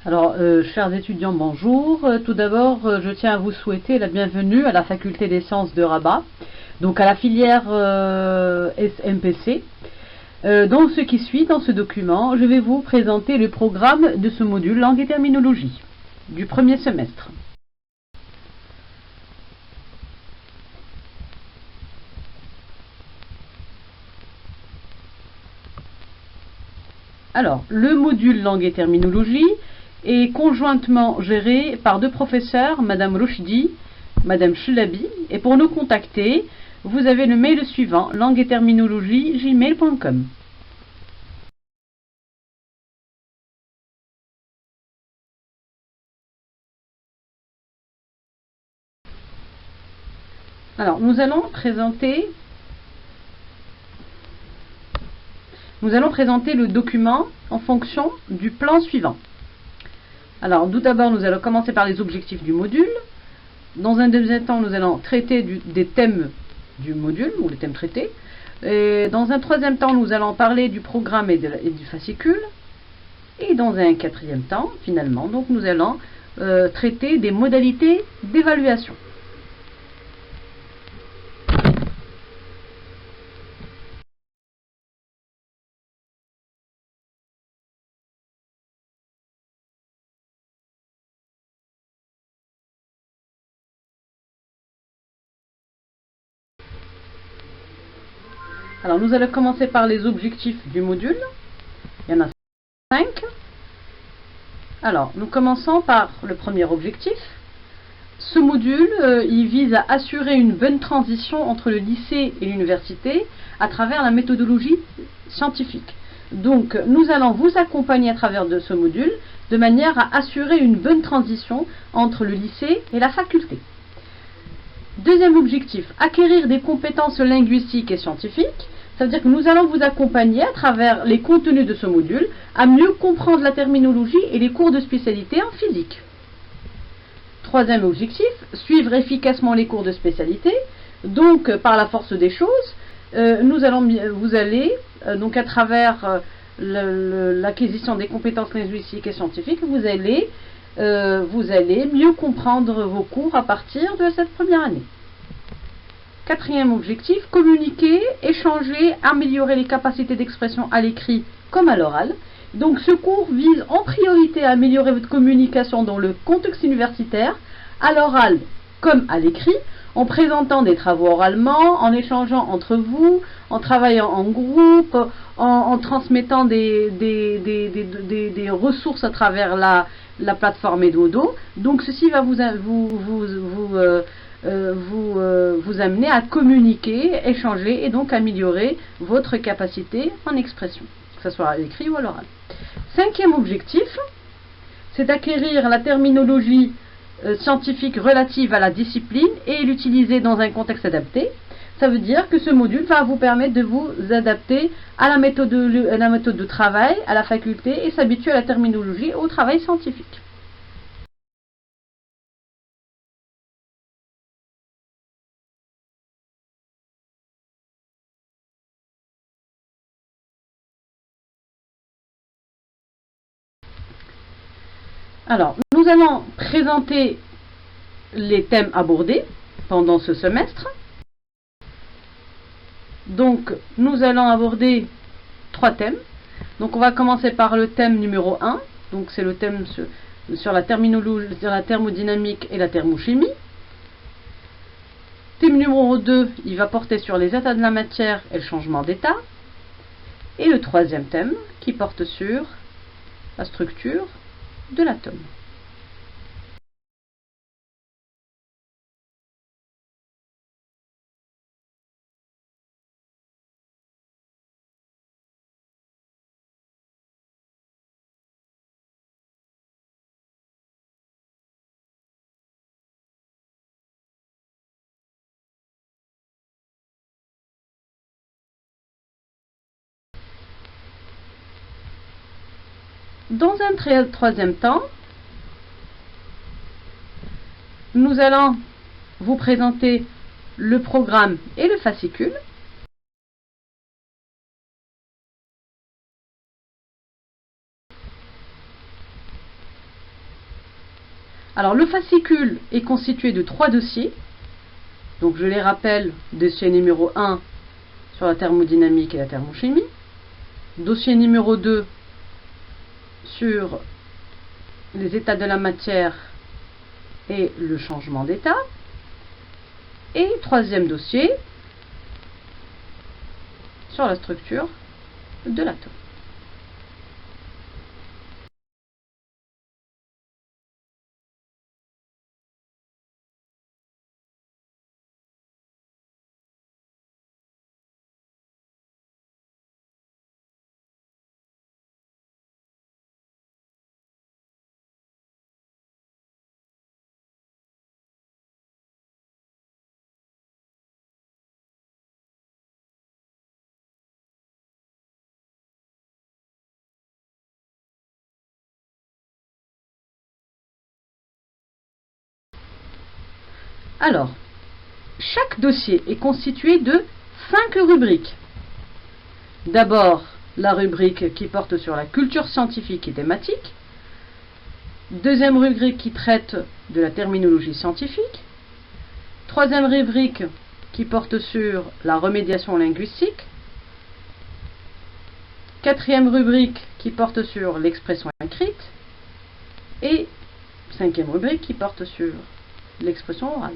Alors, chers étudiants, bonjour. Tout d'abord, je tiens à vous souhaiter la bienvenue à la Faculté des Sciences de Rabat, donc à la filière SMPC. Dans ce qui suit, dans ce document, je vais vous présenter le programme de ce module Langue et terminologie du premier semestre. Alors, le module Langue et terminologie est conjointement géré par deux professeurs, Madame Rochdi, Madame Chelabi, et pour nous contacter, vous avez le mail suivant, langue et terminologie gmail.com. Alors, nous allons présenter le document en fonction du plan suivant. Alors, tout d'abord, nous allons commencer par les objectifs du module. Dans un deuxième temps, nous allons traiter des thèmes du module, ou les thèmes traités. Et dans un troisième temps, nous allons parler du programme et du fascicule. Et dans un quatrième temps, finalement, donc, nous allons traiter des modalités d'évaluation. Alors, nous allons commencer par les objectifs du module. Il y en a 5. Alors, nous commençons par le premier objectif. Ce module, il vise à assurer une bonne transition entre le lycée et l'université à travers la méthodologie scientifique. Donc, nous allons vous accompagner à travers de ce module de manière à assurer une bonne transition entre le lycée et la faculté. Deuxième objectif, acquérir des compétences linguistiques et scientifiques. Ça veut dire que nous allons vous accompagner à travers les contenus de ce module à mieux comprendre la terminologie et les cours de spécialité en physique. Troisième objectif, suivre efficacement les cours de spécialité. Donc, par la force des choses, vous allez, donc à travers l'acquisition des compétences linguistiques et scientifiques, vous allez mieux comprendre vos cours à partir de cette première année. Quatrième objectif, communiquer, échanger, améliorer les capacités d'expression à l'écrit comme à l'oral. Donc ce cours vise en priorité à améliorer votre communication dans le contexte universitaire, à l'oral comme à l'écrit, en présentant des travaux oralement, en échangeant entre vous, en travaillant en groupe, en transmettant des ressources à travers la plateforme Eduodo. Donc ceci va vous amener à communiquer, échanger et donc améliorer votre capacité en expression, que ce soit à l'écrit ou à l'oral. Cinquième objectif, c'est d'acquérir la terminologie scientifique relative à la discipline et l'utiliser dans un contexte adapté. Ça veut dire que ce module va vous permettre de vous adapter à la méthode de travail, à la faculté et s'habituer à la terminologie et au travail scientifique. Alors, nous allons présenter les thèmes abordés pendant ce semestre. Donc, nous allons aborder 3 thèmes. Donc, on va commencer par le thème numéro 1. Donc, c'est le thème sur la terminologie, sur la thermodynamique et la thermochimie. Thème numéro 2, il va porter sur les états de la matière et le changement d'état. Et le troisième thème qui porte sur la structure de l'atome. Dans un troisième temps, nous allons vous présenter le programme et le fascicule. Alors le fascicule est constitué de 3 dossiers. Donc je les rappelle, dossier numéro 1 sur la thermodynamique et la thermochimie, dossier numéro 2 sur les états de la matière et le changement d'état, et troisième dossier sur la structure de l'atome. Alors, chaque dossier est constitué de 5 rubriques. D'abord, la rubrique qui porte sur la culture scientifique et thématique. Deuxième rubrique qui traite de la terminologie scientifique. Troisième rubrique qui porte sur la remédiation linguistique. Quatrième rubrique qui porte sur l'expression écrite. Et cinquième rubrique qui porte sur l'expression orale.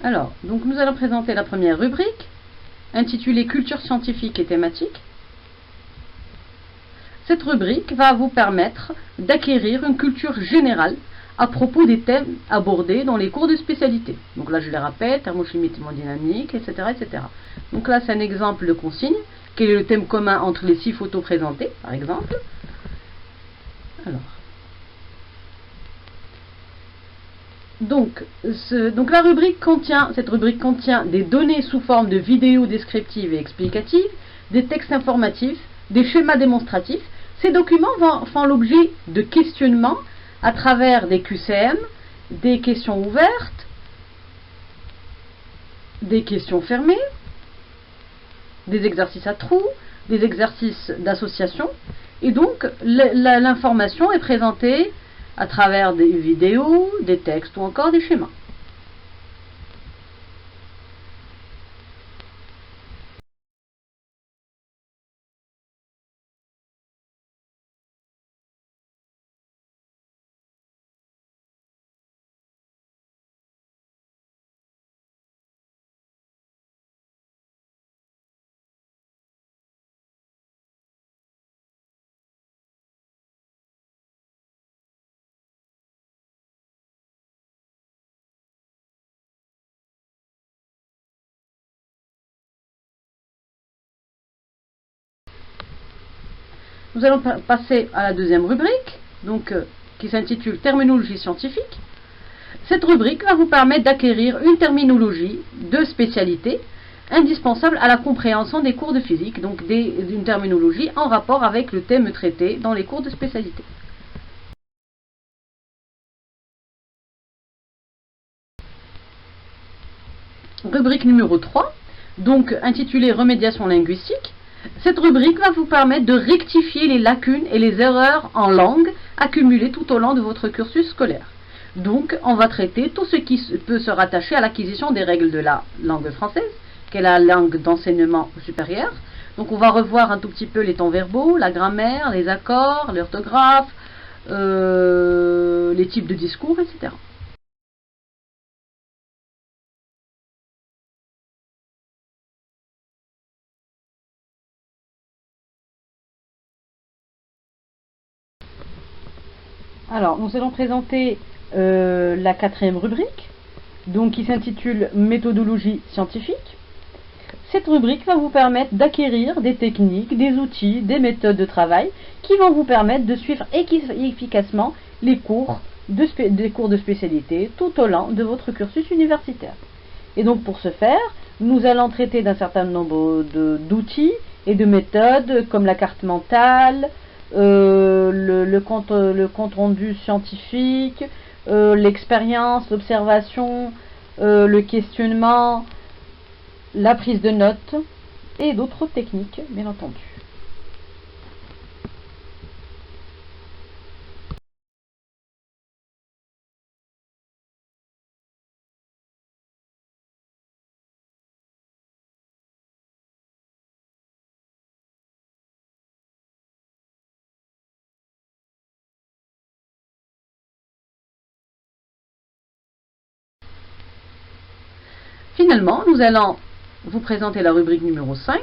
Alors, donc nous allons présenter la première rubrique, intitulée Culture scientifique et thématique. Cette rubrique va vous permettre d'acquérir une culture générale à propos des thèmes abordés dans les cours de spécialité. Donc là, je les rappelle, thermochimie, thermodynamique, etc., etc. Donc là, c'est un exemple de consigne. Quel est le thème commun entre les 6 photos présentées, par exemple? Alors. Donc cette rubrique contient des données sous forme de vidéos descriptives et explicatives, des textes informatifs, des schémas démonstratifs. Ces documents font l'objet de questionnements à travers des QCM, des questions ouvertes, des questions fermées, des exercices à trous, des exercices d'association. Et donc l'information est présentée à travers des vidéos, des textes ou encore des schémas. Nous allons passer à la deuxième rubrique, qui s'intitule Terminologie scientifique. Cette rubrique va vous permettre d'acquérir une terminologie de spécialité indispensable à la compréhension des cours de physique, donc une terminologie en rapport avec le thème traité dans les cours de spécialité. Rubrique numéro 3, intitulée Remédiation linguistique. Cette rubrique va vous permettre de rectifier les lacunes et les erreurs en langue accumulées tout au long de votre cursus scolaire. Donc, on va traiter tout ce qui peut se rattacher à l'acquisition des règles de la langue française, qui est la langue d'enseignement supérieur. Donc, on va revoir un tout petit peu les temps verbaux, la grammaire, les accords, l'orthographe, les types de discours, etc. Alors, nous allons présenter la quatrième rubrique, qui s'intitule Méthodologie scientifique. Cette rubrique va vous permettre d'acquérir des techniques, des outils, des méthodes de travail qui vont vous permettre de suivre efficacement les cours des cours de spécialité tout au long de votre cursus universitaire. Et donc pour ce faire, nous allons traiter d'un certain nombre d'outils et de méthodes comme la carte mentale, le compte rendu scientifique, l'expérience, l'observation, le questionnement, la prise de notes et d'autres techniques, bien entendu. Finalement, nous allons vous présenter la rubrique numéro 5.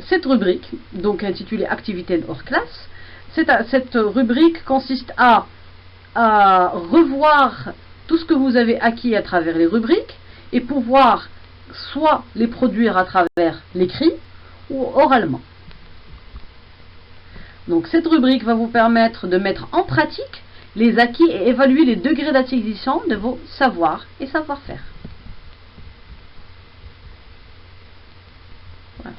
Cette rubrique, donc intitulée Activités hors classe, cette rubrique consiste à revoir tout ce que vous avez acquis à travers les rubriques et pouvoir soit les produire à travers l'écrit ou oralement. Donc cette rubrique va vous permettre de mettre en pratique les acquis et évaluer les degrés d'acquisition de vos savoirs et savoir-faire. Voilà.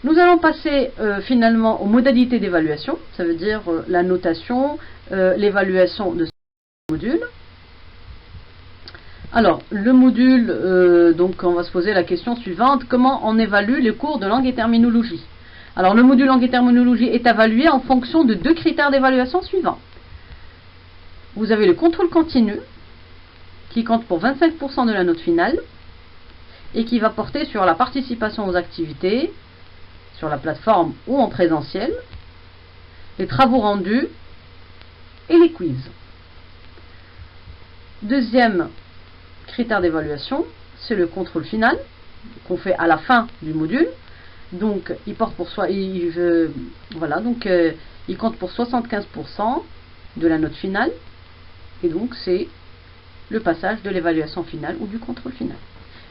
Nous allons passer finalement aux modalités d'évaluation, ça veut dire la notation, l'évaluation de ce module. Alors, le module, donc on va se poser la question suivante, comment on évalue les cours de langue et terminologie? Alors, le module langue et terminologie est évalué en fonction de 2 critères d'évaluation suivants. Vous avez le contrôle continu, qui compte pour 25% de la note finale, et qui va porter sur la participation aux activités, sur la plateforme ou en présentiel, les travaux rendus et les quiz. Deuxième critère d'évaluation, c'est le contrôle final qu'on fait à la fin du module. Donc il porte pour soi, il compte pour 75% de la note finale, et donc c'est le passage de l'évaluation finale ou du contrôle final.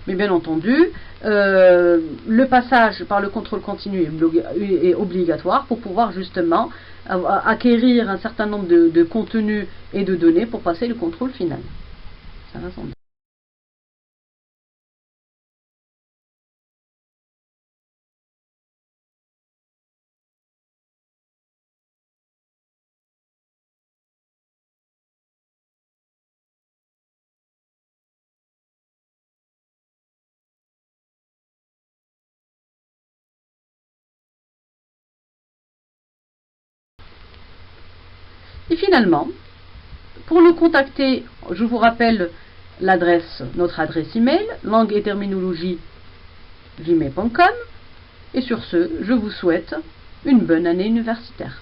Mais bien entendu, le passage par le contrôle continu est obligatoire pour pouvoir justement acquérir un certain nombre de contenus et de données pour passer le contrôle final. Ça va sans doute. Et finalement, pour nous contacter, je vous rappelle notre adresse email, langue et terminologie gmail.com. Et sur ce, je vous souhaite une bonne année universitaire.